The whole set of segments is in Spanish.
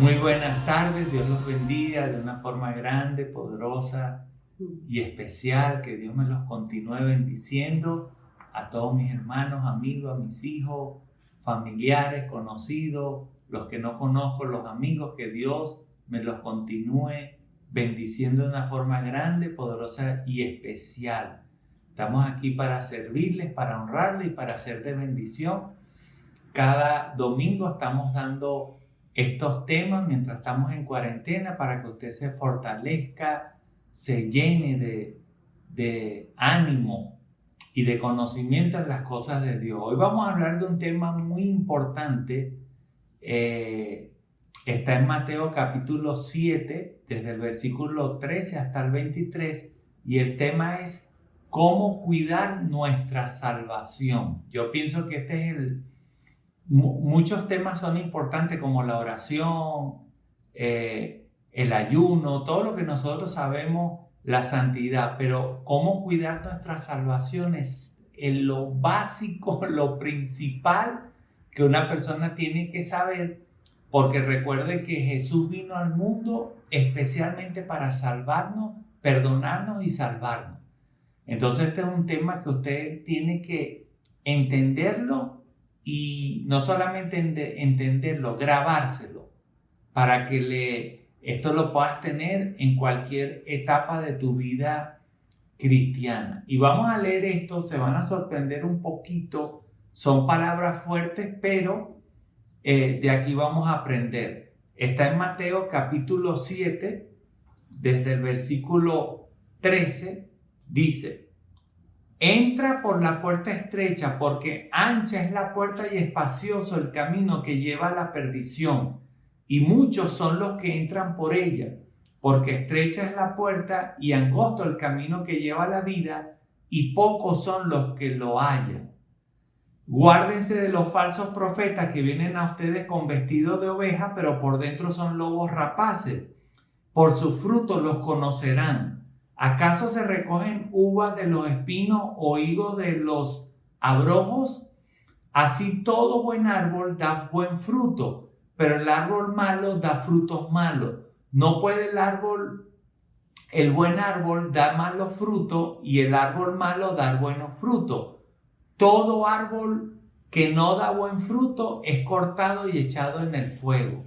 Muy buenas tardes, Dios los bendiga de una forma grande, poderosa y especial. Que Dios me los continúe bendiciendo a todos mis hermanos, amigos, a mis hijos, familiares, conocidos, los que no conozco, los amigos. Que Dios me los continúe bendiciendo de una forma grande, poderosa y especial. Estamos aquí para servirles, para honrarles y para ser de bendición. Cada domingo estamos dando estos temas mientras estamos en cuarentena para que usted se fortalezca, se llene de ánimo y de conocimiento en las cosas de Dios. Hoy vamos a hablar de un tema muy importante. Está en Mateo capítulo 7, desde el versículo 13 hasta el 23, y el tema es cómo cuidar nuestra salvación. Yo pienso que este es muchos temas son importantes, como la oración, el ayuno, todo lo que nosotros sabemos, la santidad, pero cómo cuidar nuestra salvación es lo básico, lo principal que una persona tiene que saber, porque recuerde que Jesús vino al mundo especialmente para salvarnos, perdonarnos y salvarnos. Entonces este es un tema que usted tiene que entenderlo, y no solamente entenderlo, grabárselo para que esto lo puedas tener en cualquier etapa de tu vida cristiana. Y vamos a leer esto, se van a sorprender un poquito, son palabras fuertes, pero de aquí vamos a aprender. Está en Mateo capítulo 7, desde el versículo 13, dice: entra por la puerta estrecha, porque ancha es la puerta y espacioso el camino que lleva a la perdición, y muchos son los que entran por ella, porque estrecha es la puerta y angosto el camino que lleva a la vida, y pocos son los que lo hallan. Guárdense de los falsos profetas que vienen a ustedes con vestido de oveja, pero por dentro son lobos rapaces. Por sus frutos los conocerán. ¿Acaso se recogen uvas de los espinos o higos de los abrojos? Así todo buen árbol da buen fruto, pero el árbol malo da frutos malos. No puede el buen árbol dar malos frutos y el árbol malo dar buenos frutos. Todo árbol que no da buen fruto es cortado y echado en el fuego.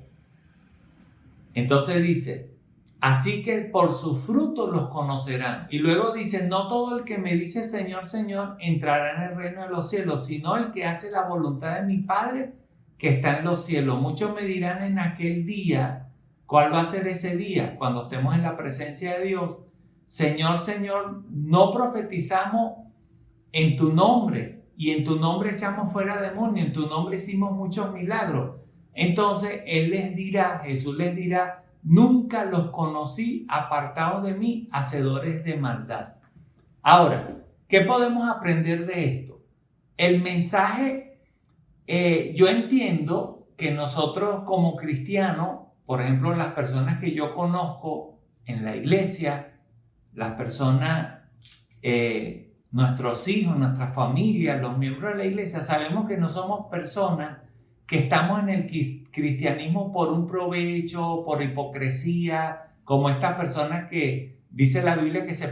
Entonces dice: así que por sus frutos los conocerán. Y luego dice: no todo el que me dice Señor, Señor entrará en el reino de los cielos, sino el que hace la voluntad de mi Padre que está en los cielos. Muchos me dirán en aquel día. ¿Cuál va a ser ese día? Cuando estemos en la presencia de Dios: Señor, Señor, no profetizamos en tu nombre, y en tu nombre echamos fuera demonios, en tu nombre hicimos muchos milagros. Entonces Jesús les dirá: nunca los conocí, apartados de mí, hacedores de maldad. Ahora, ¿qué podemos aprender de esto? El mensaje, yo entiendo que nosotros como cristianos, por ejemplo, las personas que yo conozco en la iglesia, las personas, nuestros hijos, nuestra familia, los miembros de la iglesia, sabemos que no somos personas que estamos en el cristianismo por un provecho, por hipocresía, como estas personas que dice la Biblia que se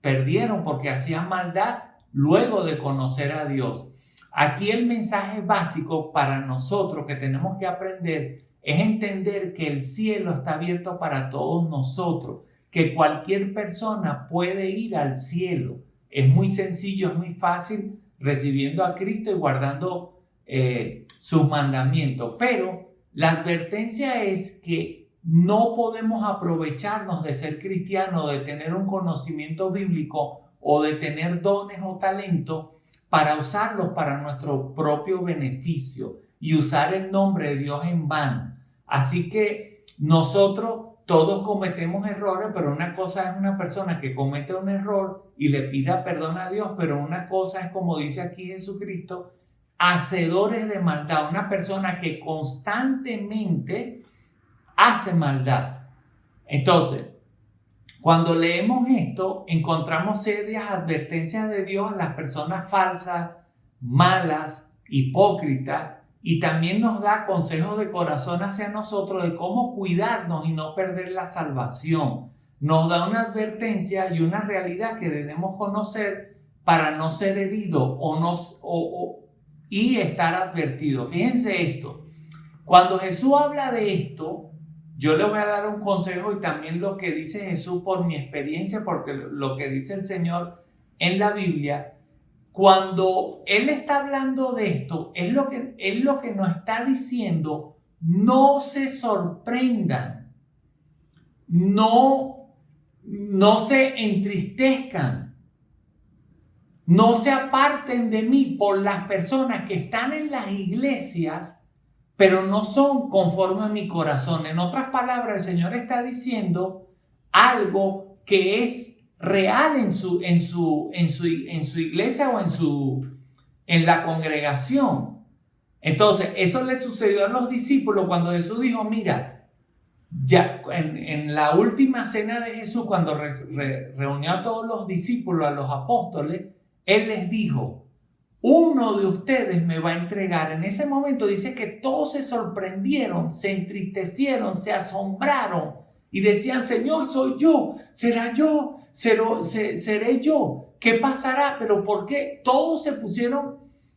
perdieron porque hacían maldad luego de conocer a Dios. Aquí el mensaje básico para nosotros que tenemos que aprender es entender que el cielo está abierto para todos nosotros, que cualquier persona puede ir al cielo. Es muy sencillo, es muy fácil, recibiendo a Cristo y guardando sus mandamientos. Pero la advertencia es que no podemos aprovecharnos de ser cristianos, de tener un conocimiento bíblico o de tener dones o talentos para usarlos para nuestro propio beneficio y usar el nombre de Dios en vano. Así que nosotros todos cometemos errores, pero una cosa es una persona que comete un error y le pida perdón a Dios, pero una cosa es, como dice aquí Jesucristo, hacedores de maldad, una persona que constantemente hace maldad. Entonces, cuando leemos esto, encontramos serias advertencias de Dios a las personas falsas, malas, hipócritas, y también nos da consejos de corazón hacia nosotros de cómo cuidarnos y no perder la salvación. Nos da una advertencia y una realidad que debemos conocer para no ser heridos y estar advertidos. Fíjense esto, cuando Jesús habla de esto, yo le voy a dar un consejo y también lo que dice Jesús por mi experiencia, porque lo que dice el Señor en la Biblia, cuando Él está hablando de esto, es lo que nos está diciendo: no se sorprendan, no se entristezcan, no se aparten de mí por las personas que están en las iglesias, pero no son conforme a mi corazón. En otras palabras, el Señor está diciendo algo que es real en su iglesia o en la congregación. Entonces, eso le sucedió a los discípulos cuando Jesús dijo: mira, ya en la última cena de Jesús, cuando reunió a todos los discípulos, a los apóstoles, Él les dijo: uno de ustedes me va a entregar. En ese momento dice que todos se sorprendieron, se entristecieron, se asombraron y decían: Señor, soy yo, será yo, seré yo, ¿qué pasará? Pero ¿por qué? Todos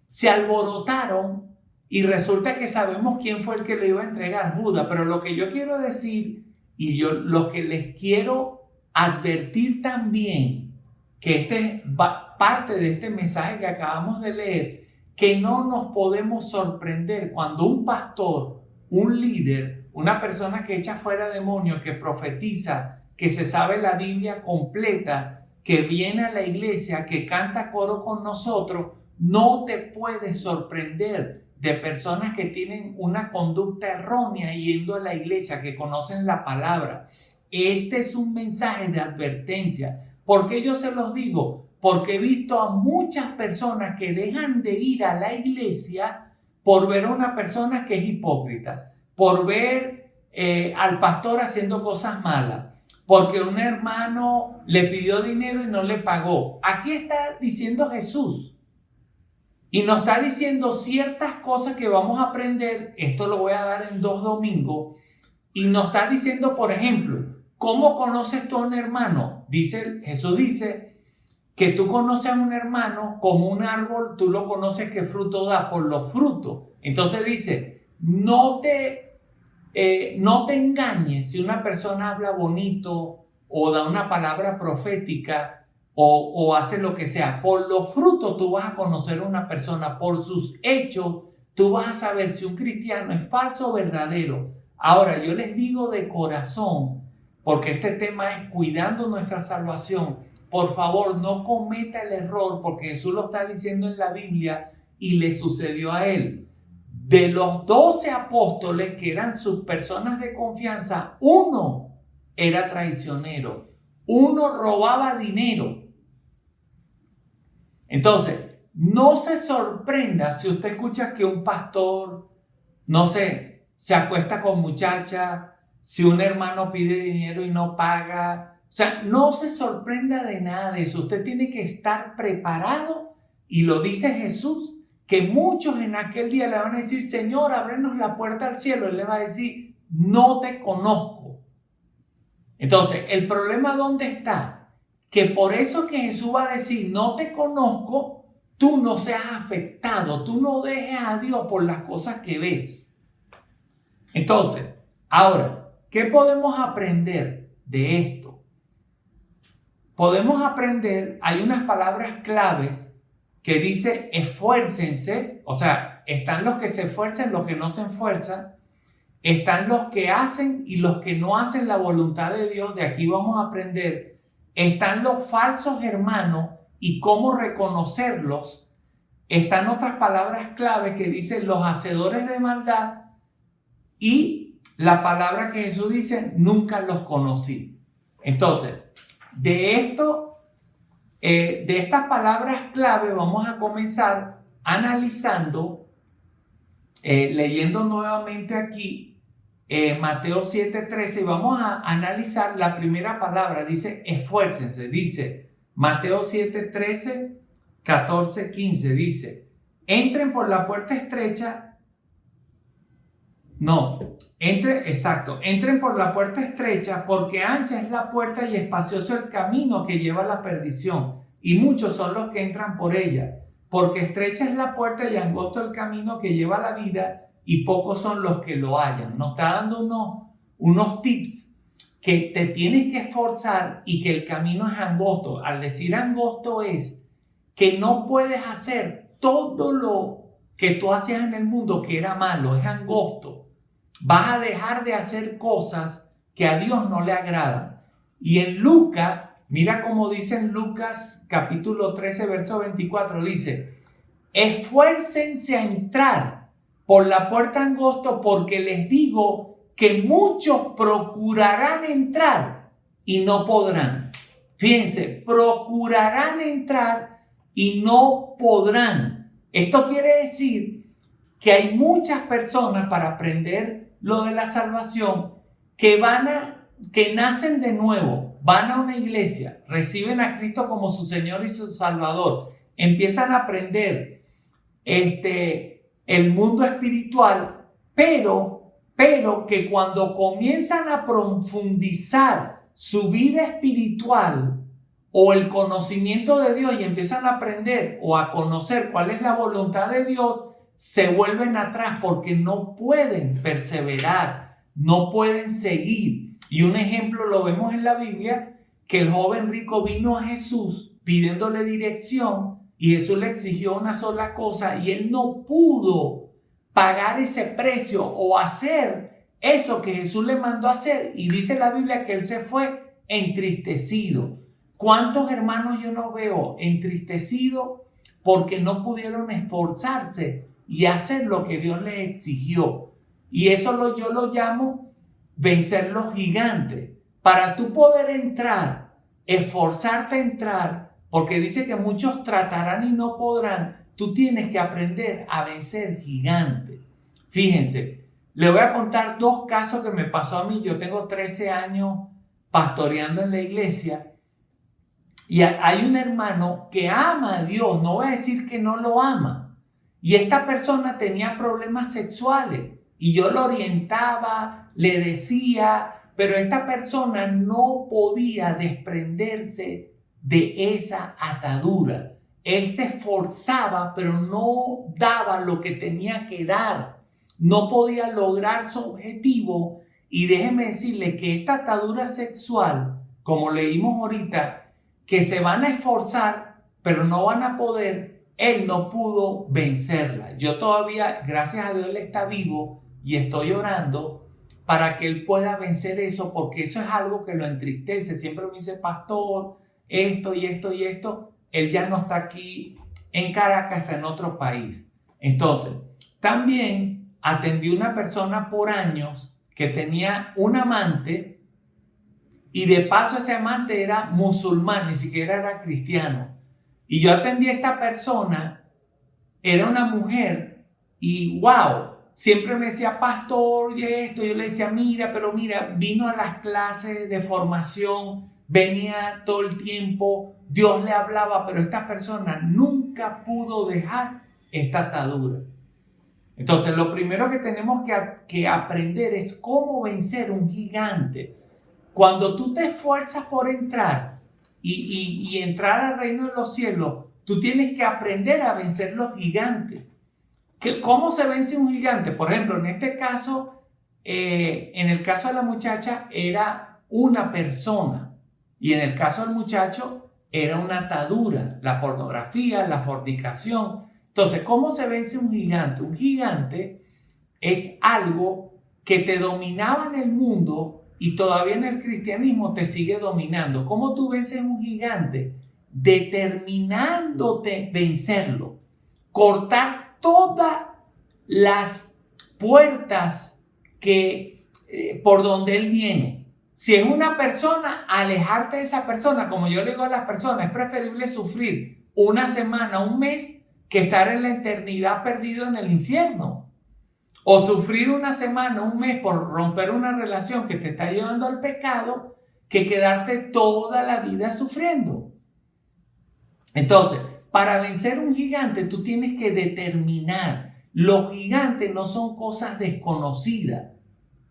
se alborotaron, y resulta que sabemos quién fue el que lo iba a entregar: Judas. Pero lo que yo quiero decir, y lo que les quiero advertir también, que parte de este mensaje que acabamos de leer, que no nos podemos sorprender cuando un pastor, un líder, una persona que echa fuera demonios, que profetiza, que se sabe la Biblia completa, que viene a la iglesia, que canta coro con nosotros, no te puedes sorprender de personas que tienen una conducta errónea yendo a la iglesia, que conocen la palabra. Este es un mensaje de advertencia. ¿Por qué yo se los digo? Porque he visto a muchas personas que dejan de ir a la iglesia por ver a una persona que es hipócrita, por ver al pastor haciendo cosas malas, porque un hermano le pidió dinero y no le pagó. Aquí está diciendo Jesús, y nos está diciendo ciertas cosas que vamos a aprender. Esto lo voy a dar en 2 domingos. Y nos está diciendo, por ejemplo, ¿cómo conoces tú a un hermano? Jesús dice que tú conoces a un hermano como un árbol, tú lo conoces qué fruto da por los frutos. Entonces dice: no te engañes si una persona habla bonito o da una palabra profética o hace lo que sea. Por los frutos tú vas a conocer a una persona, por sus hechos tú vas a saber si un cristiano es falso o verdadero. Ahora, yo les digo de corazón, porque este tema es cuidando nuestra salvación, por favor, no cometa el error, porque Jesús lo está diciendo en la Biblia y le sucedió a él. De los 12 apóstoles que eran sus personas de confianza, uno era traicionero, uno robaba dinero. Entonces, no se sorprenda si usted escucha que un pastor, no sé, se acuesta con muchachas, si un hermano pide dinero y no paga. O sea, no se sorprenda de nada de eso. Usted tiene que estar preparado, y lo dice Jesús, que muchos en aquel día le van a decir: Señor, ábrenos la puerta al cielo. Él le va a decir: no te conozco. Entonces, ¿el problema dónde está? Que por eso que Jesús va a decir: no te conozco, tú no seas afectado, tú no dejes a Dios por las cosas que ves. Entonces, ahora, ¿qué podemos aprender de esto? Podemos aprender, hay unas palabras claves que dice: esfuércense. O sea, están los que se esfuerzan, los que no se esfuerzan. Están los que hacen y los que no hacen la voluntad de Dios. De aquí vamos a aprender. Están los falsos hermanos y cómo reconocerlos. Están otras palabras claves que dicen los hacedores de maldad, y la palabra que Jesús dice: nunca los conocí. Entonces, de estas palabras clave vamos a comenzar analizando, leyendo nuevamente aquí Mateo 7:13, y vamos a analizar la primera palabra. Dice: esfuércense. Dice Mateo 7:13, 14, 15. Dice: entren por la puerta estrecha, No, entren por la puerta estrecha, porque ancha es la puerta y espacioso el camino que lleva a la perdición, y muchos son los que entran por ella. Porque estrecha es la puerta y angosto el camino que lleva a la vida, y pocos son los que lo hallan. Nos está dando unos tips que te tienes que esforzar y que el camino es angosto. Al decir angosto es que no puedes hacer todo lo que tú hacías en el mundo que era malo, es angosto. Vas a dejar de hacer cosas que a Dios no le agradan. Y en Lucas, mira cómo dice en Lucas capítulo 13, verso 24, dice: esfuércense a entrar por la puerta angosta, porque les digo que muchos procurarán entrar y no podrán. Fíjense, procurarán entrar y no podrán. Esto quiere decir que hay muchas personas, para aprender lo de la salvación, que nacen de nuevo, van a una iglesia, reciben a Cristo como su Señor y su Salvador, empiezan a aprender el mundo espiritual, pero que cuando comienzan a profundizar su vida espiritual o el conocimiento de Dios y empiezan a aprender o a conocer cuál es la voluntad de Dios, se vuelven atrás porque no pueden perseverar, no pueden seguir. Y un ejemplo lo vemos en la Biblia, que el joven rico vino a Jesús pidiéndole dirección y Jesús le exigió una sola cosa y él no pudo pagar ese precio o hacer eso que Jesús le mandó a hacer. Y dice la Biblia que él se fue entristecido. ¿Cuántos hermanos yo no veo entristecidos porque no pudieron esforzarse y hacer lo que Dios les exigió? Y eso yo lo llamo vencer los gigantes. Para tú poder entrar, esforzarte a entrar, porque dice que muchos tratarán y no podrán, tú tienes que aprender a vencer gigantes. Fíjense, le voy a contar 2 casos que me pasó a mí. Yo tengo 13 años pastoreando en la iglesia y hay un hermano que ama a Dios, no voy a decir que no lo ama. Y esta persona tenía problemas sexuales y yo lo orientaba, le decía, pero esta persona no podía desprenderse de esa atadura. Él se esforzaba, pero no daba lo que tenía que dar. No podía lograr su objetivo. Y déjeme decirle que esta atadura sexual, como leímos ahorita, que se van a esforzar, pero no van a poder, él no pudo vencerla. Yo todavía, gracias a Dios, él está vivo y estoy orando para que él pueda vencer eso, porque eso es algo que lo entristece. Siempre me dice: pastor, esto y esto y esto. Él ya no está aquí en Caracas, está en otro país. Entonces, también atendí a una persona por años que tenía un amante y de paso ese amante era musulmán, ni siquiera era cristiano. Y yo atendí a esta persona, era una mujer y wow, siempre me decía: pastor, y esto. Yo le decía: mira, vino a las clases de formación, venía todo el tiempo, Dios le hablaba, pero esta persona nunca pudo dejar esta atadura. Entonces, lo primero que tenemos que aprender es cómo vencer un gigante. Cuando tú te esfuerzas por entrar y entrar al reino de los cielos, tú tienes que aprender a vencer los gigantes. ¿Cómo se vence un gigante? Por ejemplo, en este caso, en el caso de la muchacha era una persona y en el caso del muchacho era una atadura, la pornografía, la fornicación. Entonces, ¿cómo se vence un gigante? Un gigante es algo que te dominaba en el mundo y todavía en el cristianismo te sigue dominando. ¿Cómo tú vences un gigante? Determinándote vencerlo. Cortar todas las puertas por donde él viene. Si es una persona, alejarte de esa persona. Como yo le digo a las personas, es preferible sufrir una semana, un mes, que estar en la eternidad perdido en el infierno. O sufrir una semana, un mes por romper una relación que te está llevando al pecado, que quedarte toda la vida sufriendo. Entonces, para vencer un gigante, tú tienes que determinar los gigantes no son cosas desconocidas.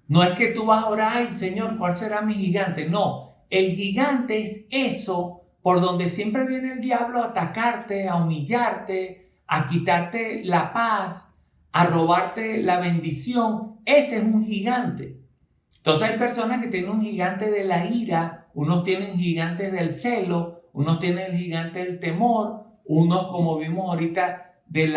No es que tú vas a orar, ay Señor, ¿cuál será mi gigante? No, el gigante es eso por donde siempre viene el diablo a atacarte, a humillarte, a quitarte la paz, a robarte la bendición. Ese es un gigante. Entonces hay personas que tienen un gigante de la ira, unos tienen gigantes del celo, unos tienen el gigante del temor, unos, como vimos ahorita, de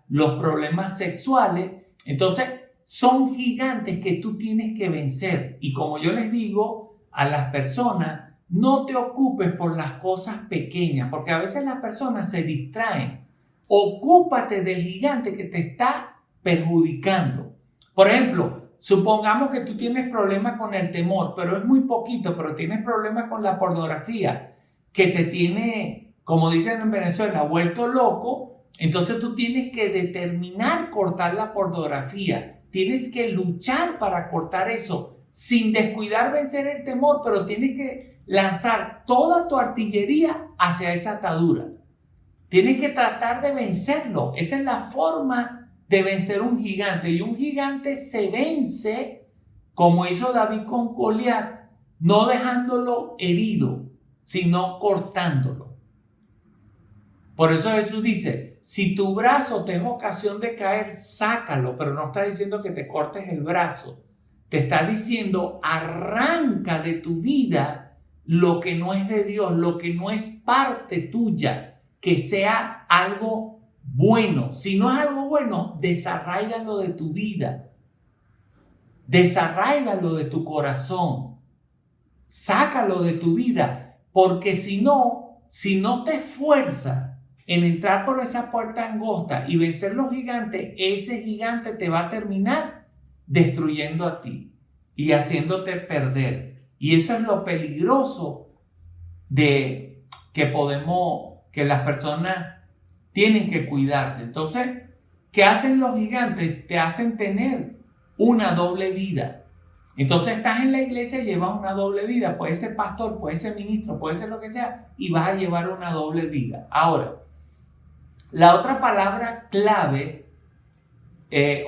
los problemas sexuales. Entonces son gigantes que tú tienes que vencer. Y como yo les digo a las personas, no te ocupes por las cosas pequeñas, porque a veces las personas se distraen. Ocúpate del gigante que te está perjudicando. Por ejemplo, supongamos que tú tienes problemas con el temor, pero es muy poquito, pero tienes problemas con la pornografía, que te tiene, como dicen en Venezuela, vuelto loco. Entonces tú tienes que determinar cortar la pornografía. Tienes que luchar para cortar eso, sin descuidar vencer el temor, pero tienes que lanzar toda tu artillería hacia esa atadura. Tienes que tratar de vencerlo. Esa es la forma de vencer un gigante. Y un gigante se vence, como hizo David con Goliat, no dejándolo herido, sino cortándolo. Por eso Jesús dice, si tu brazo te es ocasión de caer, sácalo, pero no está diciendo que te cortes el brazo. Te está diciendo, arranca de tu vida lo que no es de Dios, lo que no es parte tuya, que sea algo bueno. Si no es algo bueno, desarráigalo de tu vida. Desarráigalo de tu corazón. Sácalo de tu vida, porque si no te esfuerzas en entrar por esa puerta angosta y vencer los gigantes, ese gigante te va a terminar destruyendo a ti y haciéndote perder. Y eso es lo peligroso de que las personas tienen que cuidarse. Entonces, ¿qué hacen los gigantes? Te hacen tener una doble vida. Entonces estás en la iglesia y llevas una doble vida. Puede ser pastor, puede ser ministro, puede ser lo que sea, y vas a llevar una doble vida. Ahora, la otra palabra clave,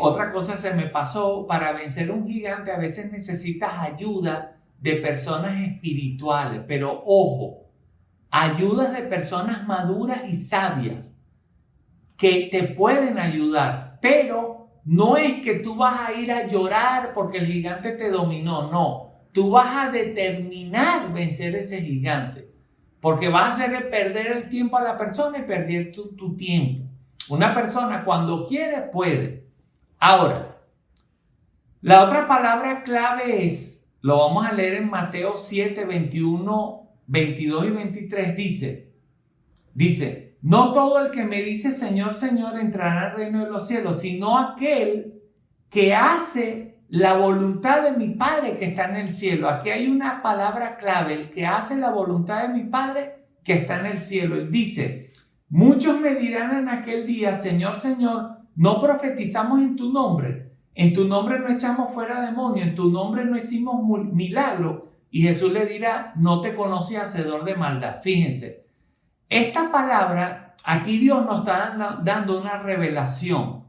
otra cosa se me pasó, para vencer un gigante a veces necesitas ayuda de personas espirituales, pero ojo, ayudas de personas maduras y sabias que te pueden ayudar, pero no es que tú vas a ir a llorar porque el gigante te dominó, no, tú vas a determinar vencer ese gigante. Porque vas a hacerle perder el tiempo a la persona y perder tu tiempo. Una persona cuando quiere, puede. Ahora, la otra palabra clave es, lo vamos a leer en Mateo 7, 21, 22 y 23, dice, no todo el que me dice Señor, Señor entrará al reino de los cielos, sino aquel que hace la voluntad de mi Padre que está en el cielo. Aquí hay una palabra clave, el que hace la voluntad de mi Padre que está en el cielo. Él dice, muchos me dirán en aquel día, Señor, Señor, no profetizamos en tu nombre no echamos fuera demonios, en tu nombre no hicimos milagros. Y Jesús le dirá, no te conocí, hacedor de maldad. Fíjense, esta palabra, aquí Dios nos está dando una revelación.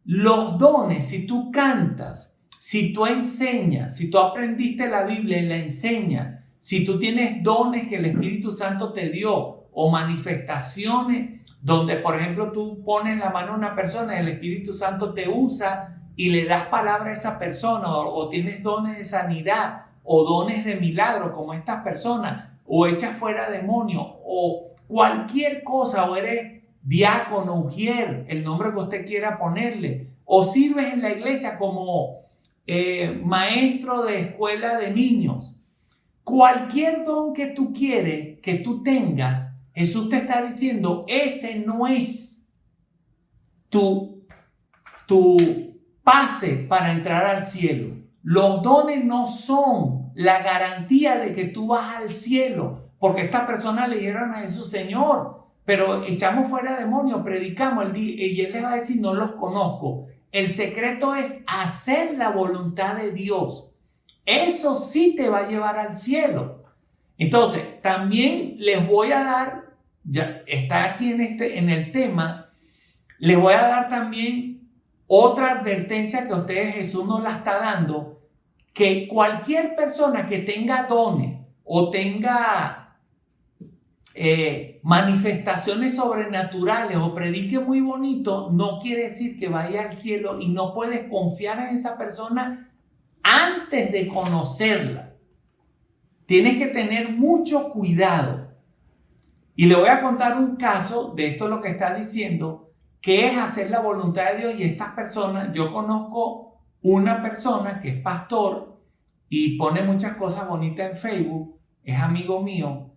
Los dones, si tú cantas, si tú enseñas, si tú aprendiste la Biblia y la enseñas, si tú tienes dones que el Espíritu Santo te dio o manifestaciones donde, por ejemplo, tú pones la mano a una persona y el Espíritu Santo te usa y le das palabra a esa persona, o tienes dones de sanidad o dones de milagro como estas personas, o echas fuera demonios o cualquier cosa, o eres diácono, ujier, el nombre que usted quiera ponerle, o sirves en la iglesia como maestro de escuela de niños. Cualquier don que tú quieres, que tú tengas, Jesús te está diciendo, ese no es tu pase para entrar al cielo. Los dones no son la garantía de que tú vas al cielo, porque estas personas le dijeron a Jesús, Señor, pero echamos fuera demonios, predicamos, y él les va a decir, no los conozco. El secreto es hacer la voluntad de Dios. Eso sí te va a llevar al cielo. Entonces, también les voy a dar, ya está aquí en el tema, les voy a dar también otra advertencia que a ustedes Jesús nos la está dando, que cualquier persona que tenga dones o tenga manifestaciones sobrenaturales o predique muy bonito, no quiere decir que vaya al cielo, y no puedes confiar en esa persona antes de conocerla. Tienes que tener mucho cuidado. Y le voy a contar un caso de esto, lo que está diciendo, que es hacer la voluntad de Dios. Y estas personas, yo conozco una persona que es pastor y pone muchas cosas bonitas en Facebook, es amigo mío,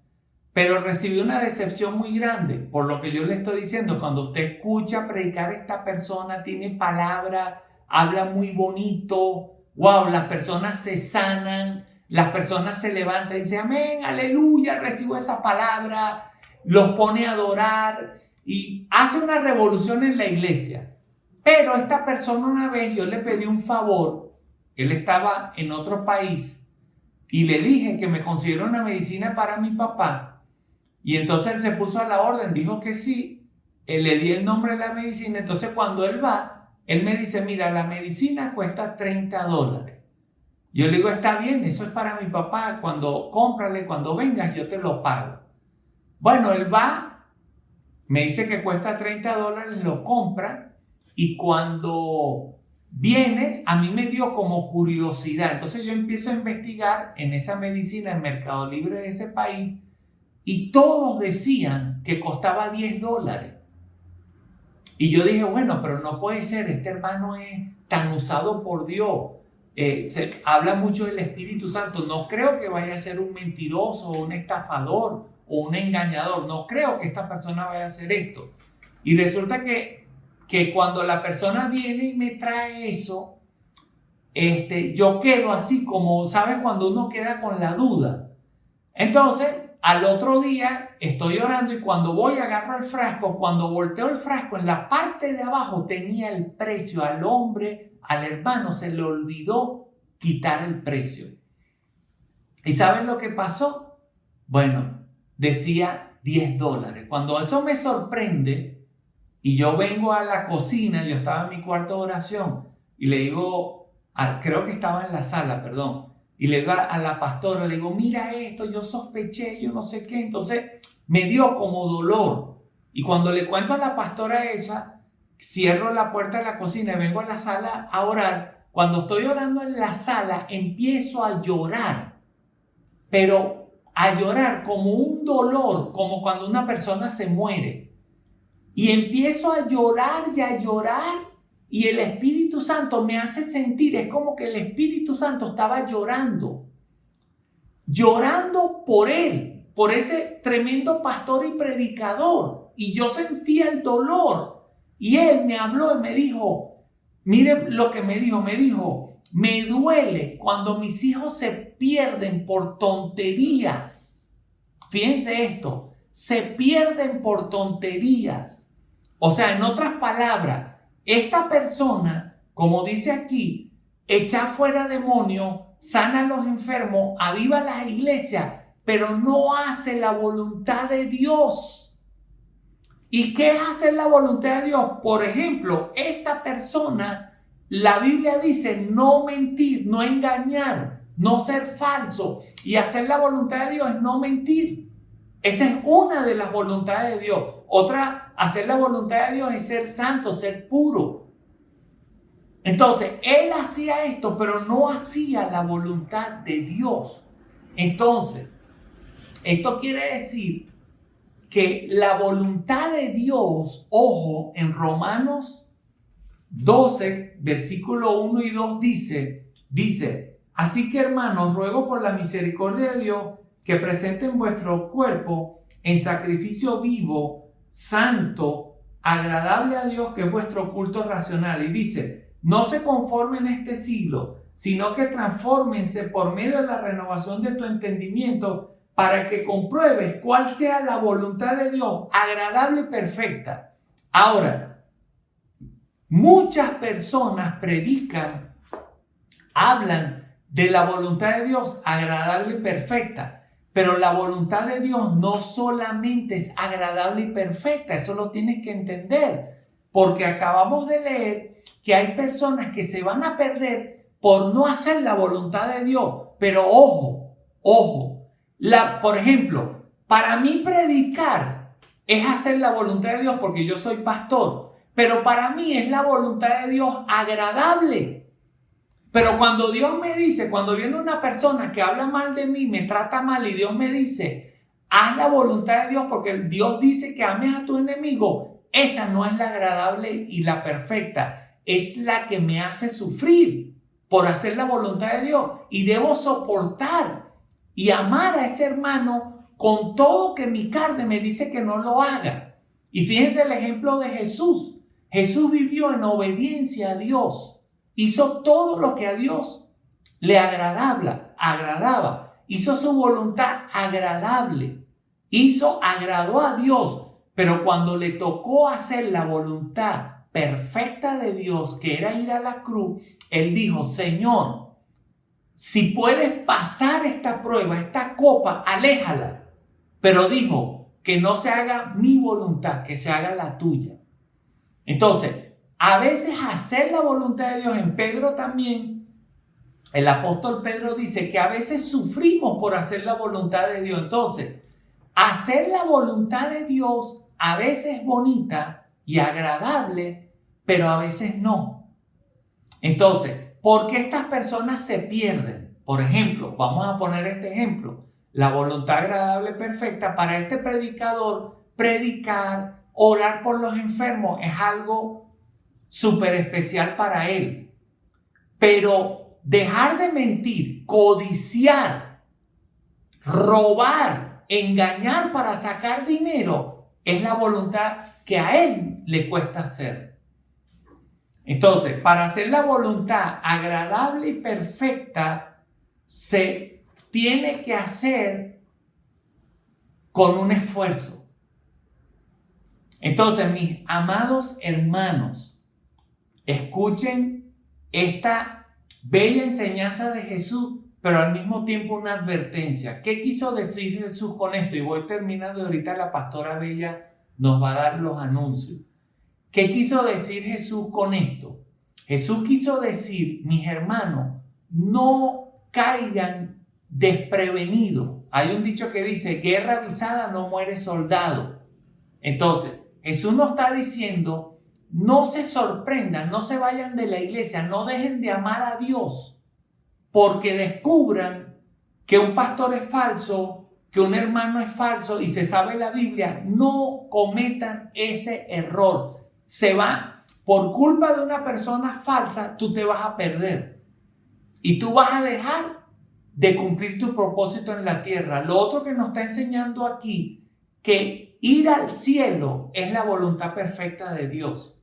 pero recibí una decepción muy grande por lo que yo le estoy diciendo. Cuando usted escucha predicar a esta persona, tiene palabra, habla muy bonito, wow, las personas se sanan, las personas se levantan y dicen amén, aleluya, recibo esa palabra, los pone a adorar y hace una revolución en la iglesia. Pero esta persona, una vez yo le pedí un favor, él estaba en otro país y le dije que me consiguiera una medicina para mi papá. Y entonces él se puso a la orden, dijo que sí, le di el nombre de la medicina. Entonces cuando él va, él me dice, mira, la medicina cuesta $30. Yo le digo, está bien, eso es para mi papá, cómprale, cuando vengas yo te lo pago. Bueno, él va, me dice que cuesta $30, lo compra, y cuando viene, a mí me dio como curiosidad. Entonces yo empiezo a investigar en esa medicina en Mercado Libre de ese país, y todos decían que costaba $10. Y yo dije, bueno, pero no puede ser, este hermano es tan usado por Dios. Se habla mucho del Espíritu Santo. No creo que vaya a ser un mentiroso, un estafador o un engañador. No creo que esta persona vaya a hacer esto. Y resulta que cuando la persona viene y me trae eso, yo quedo así como, ¿sabes? Cuando uno queda con la duda. Entonces, al otro día estoy orando y cuando voy agarro el frasco, cuando volteo el frasco, en la parte de abajo tenía el precio. Al hombre, al hermano, se le olvidó quitar el precio. ¿Y saben lo que pasó? Bueno, decía $10. Cuando eso me sorprende y yo vengo a la cocina, yo estaba en mi cuarto de oración y le digo, creo que estaba en la sala, perdón. Y le digo a la pastora, le digo, mira esto, yo sospeché, yo no sé qué. Entonces me dio como dolor. Y cuando le cuento a la pastora esa, cierro la puerta de la cocina y vengo a la sala a orar. Cuando estoy orando en la sala, empiezo a llorar. Pero a llorar como un dolor, como cuando una persona se muere. Y empiezo a llorar y a llorar. Y el Espíritu Santo me hace sentir, es como que el Espíritu Santo estaba llorando por él, por ese tremendo pastor y predicador. Y yo sentía el dolor. Y él me habló y me dijo, miren lo que me dijo, me duele cuando mis hijos se pierden por tonterías. Fíjense esto, se pierden por tonterías. O sea, en otras palabras, esta persona, como dice aquí, echa fuera demonios, sana a los enfermos, aviva las iglesias, pero no hace la voluntad de Dios. ¿Y qué es hacer la voluntad de Dios? Por ejemplo, esta persona, la Biblia dice no mentir, no engañar, no ser falso. Y hacer la voluntad de Dios es no mentir. Esa es una de las voluntades de Dios. Otra, hacer la voluntad de Dios es ser santo, ser puro. Entonces, él hacía esto, pero no hacía la voluntad de Dios. Entonces, esto quiere decir que la voluntad de Dios, ojo, en Romanos 12, versículo 1 y 2 dice, así que hermanos, ruego por la misericordia de Dios que presenten vuestro cuerpo en sacrificio vivo, santo, agradable a Dios, que es vuestro culto racional. Y dice, no se conformen en este siglo, sino que transfórmense por medio de la renovación de tu entendimiento para que compruebes cuál sea la voluntad de Dios, agradable y perfecta. Ahora, muchas personas predican, hablan de la voluntad de Dios agradable y perfecta. Pero la voluntad de Dios no solamente es agradable y perfecta, eso lo tienes que entender, porque acabamos de leer que hay personas que se van a perder por no hacer la voluntad de Dios. Pero ojo, por ejemplo, para mí predicar es hacer la voluntad de Dios porque yo soy pastor, pero para mí es la voluntad de Dios agradable. Pero cuando Dios me dice, cuando viene una persona que habla mal de mí, me trata mal y Dios me dice, haz la voluntad de Dios porque Dios dice que ames a tu enemigo, esa no es la agradable y la perfecta, es la que me hace sufrir por hacer la voluntad de Dios y debo soportar y amar a ese hermano con todo que mi carne me dice que no lo haga. Y fíjense el ejemplo de Jesús. Jesús vivió en obediencia a Dios. Hizo todo lo que a Dios le agradaba. Hizo su voluntad agradable. Agradó a Dios. Pero cuando le tocó hacer la voluntad perfecta de Dios, que era ir a la cruz, él dijo, Señor, si puedes pasar esta prueba, esta copa, aléjala. Pero dijo que no se haga mi voluntad, que se haga la tuya. Entonces, a veces hacer la voluntad de Dios, en Pedro también, el apóstol Pedro dice que a veces sufrimos por hacer la voluntad de Dios. Entonces, hacer la voluntad de Dios a veces es bonita y agradable, pero a veces no. Entonces, ¿por qué estas personas se pierden? Por ejemplo, vamos a poner este ejemplo. La voluntad agradable perfecta para este predicador, predicar, orar por los enfermos es algo súper especial para él. Pero dejar de mentir, codiciar, robar, engañar para sacar dinero es la voluntad que a él le cuesta hacer. Entonces, para hacer la voluntad agradable y perfecta, se tiene que hacer con un esfuerzo. Entonces, mis amados hermanos, escuchen esta bella enseñanza de Jesús, pero al mismo tiempo una advertencia. ¿Qué quiso decir Jesús con esto? Y voy terminando, ahorita la pastora Bella nos va a dar los anuncios. ¿Qué quiso decir Jesús con esto? Jesús quiso decir, mis hermanos, no caigan desprevenidos. Hay un dicho que dice, guerra avisada no muere soldado. Entonces, Jesús nos está diciendo, no se sorprendan, no se vayan de la iglesia, no dejen de amar a Dios, porque descubran que un pastor es falso, que un hermano es falso y se sabe la Biblia. No cometan ese error. Por culpa de una persona falsa, tú te vas a perder y tú vas a dejar de cumplir tu propósito en la tierra. Lo otro que nos está enseñando aquí, que ir al cielo es la voluntad perfecta de Dios.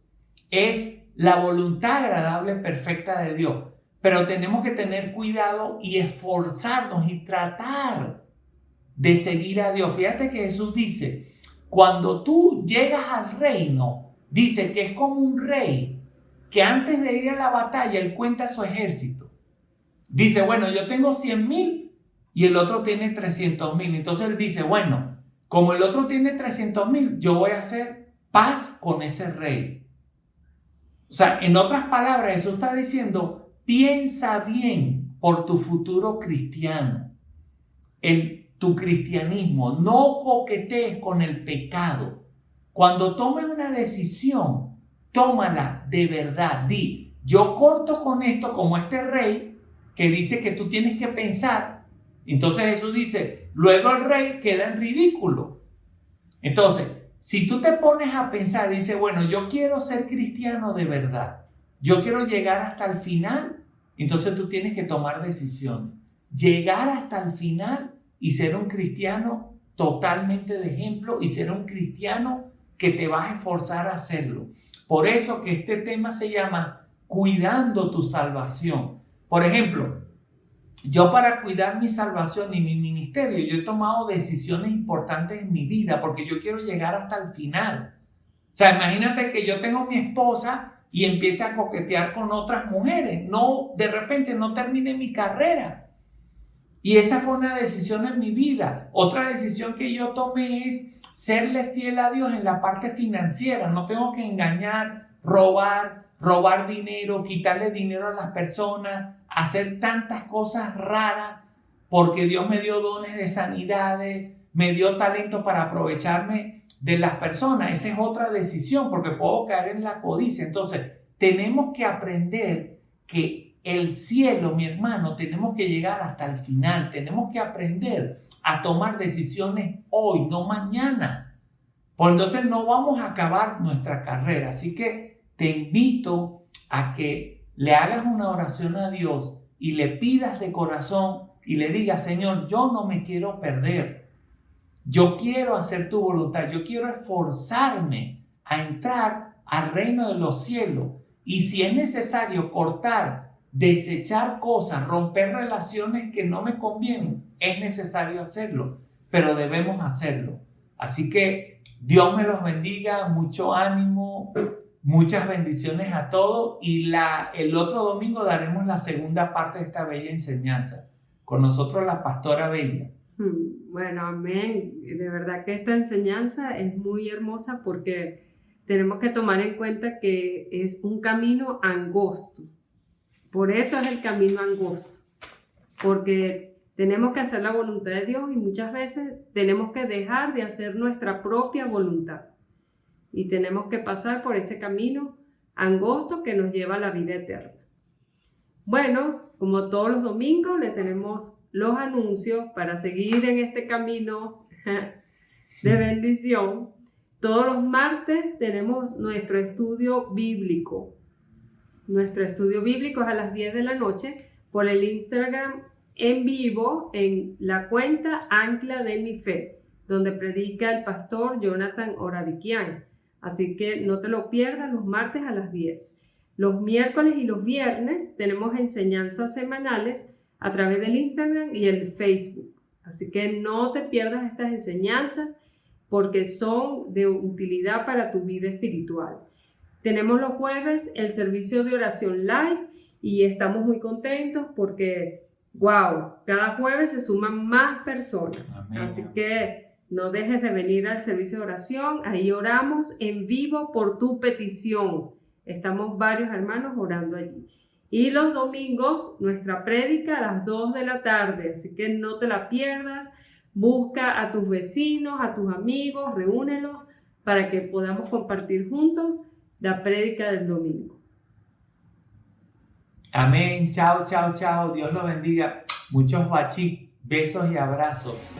Es la voluntad agradable perfecta de Dios. Pero tenemos que tener cuidado y esforzarnos y tratar de seguir a Dios. Fíjate que Jesús dice, cuando tú llegas al reino, dice que es como un rey que antes de ir a la batalla, él cuenta su ejército. Dice, bueno, yo tengo 100,000 y el otro tiene 300,000. Entonces él dice, bueno, como el otro tiene 300,000, yo voy a hacer paz con ese rey. O sea, en otras palabras, Jesús está diciendo, piensa bien por tu futuro cristiano, tu cristianismo, no coquetees con el pecado. Cuando tomes una decisión, tómala de verdad. Di, yo corto con esto como este rey que dice que tú tienes que pensar. Entonces Jesús dice, luego el rey queda en ridículo. Entonces, si tú te pones a pensar, dice, bueno, yo quiero ser cristiano de verdad, yo quiero llegar hasta el final, entonces tú tienes que tomar decisiones. Llegar hasta el final y ser un cristiano totalmente de ejemplo y ser un cristiano que te vas a esforzar a hacerlo. Por eso que este tema se llama cuidando tu salvación. Por ejemplo, yo para cuidar mi salvación y mi ministerio, yo he tomado decisiones importantes en mi vida porque yo quiero llegar hasta el final. O sea, imagínate que yo tengo mi esposa y empiece a coquetear con otras mujeres. No, de repente no termine mi carrera. Y esa fue una decisión en mi vida. Otra decisión que yo tomé es serle fiel a Dios en la parte financiera. No tengo que engañar, robar, robar dinero, quitarle dinero a las personas, hacer tantas cosas raras, porque Dios me dio dones de sanidades, me dio talento para aprovecharme de las personas. Esa es otra decisión, porque puedo caer en la codicia. Entonces, tenemos que aprender que el cielo, mi hermano, tenemos que llegar hasta el final. Tenemos que aprender a tomar decisiones hoy, no mañana. Pues entonces no vamos a acabar nuestra carrera. Así que te invito a que le hagas una oración a Dios y le pidas de corazón y le digas: Señor, yo no me quiero perder. Yo quiero hacer tu voluntad. Yo quiero esforzarme a entrar al reino de los cielos. Y si es necesario cortar, desechar cosas, romper relaciones que no me convienen, es necesario hacerlo, pero debemos hacerlo. Así que Dios me los bendiga, mucho ánimo, muchas bendiciones a todos, y el otro domingo daremos la segunda parte de esta bella enseñanza. Con nosotros la pastora Bella. Bueno, amén. De verdad que esta enseñanza es muy hermosa porque tenemos que tomar en cuenta que es un camino angosto. Por eso es el camino angosto, porque tenemos que hacer la voluntad de Dios y muchas veces tenemos que dejar de hacer nuestra propia voluntad y tenemos que pasar por ese camino angosto que nos lleva a la vida eterna. Bueno, como todos los domingos, le tenemos los anuncios para seguir en este camino de bendición. Todos los martes tenemos nuestro estudio bíblico. Nuestro estudio bíblico es a las 10 de la noche por el Instagram en vivo en la cuenta Ancla de mi Fe, donde predica el pastor Jonathan Oradiquian. Así que no te lo pierdas, los martes a las 10. Los miércoles y los viernes tenemos enseñanzas semanales a través del Instagram y el Facebook. Así que no te pierdas estas enseñanzas porque son de utilidad para tu vida espiritual. Tenemos los jueves el servicio de oración live y estamos muy contentos porque, wow, cada jueves se suman más personas. Amén. Así que no dejes de venir al servicio de oración. Ahí oramos en vivo por tu petición. Estamos varios hermanos orando allí. Y los domingos, nuestra prédica a las 2 de la tarde. Así que no te la pierdas. Busca a tus vecinos, a tus amigos, reúnelos para que podamos compartir juntos la prédica del domingo. Amén. Chao, chao, chao. Dios los bendiga. Muchos bachí, besos y abrazos.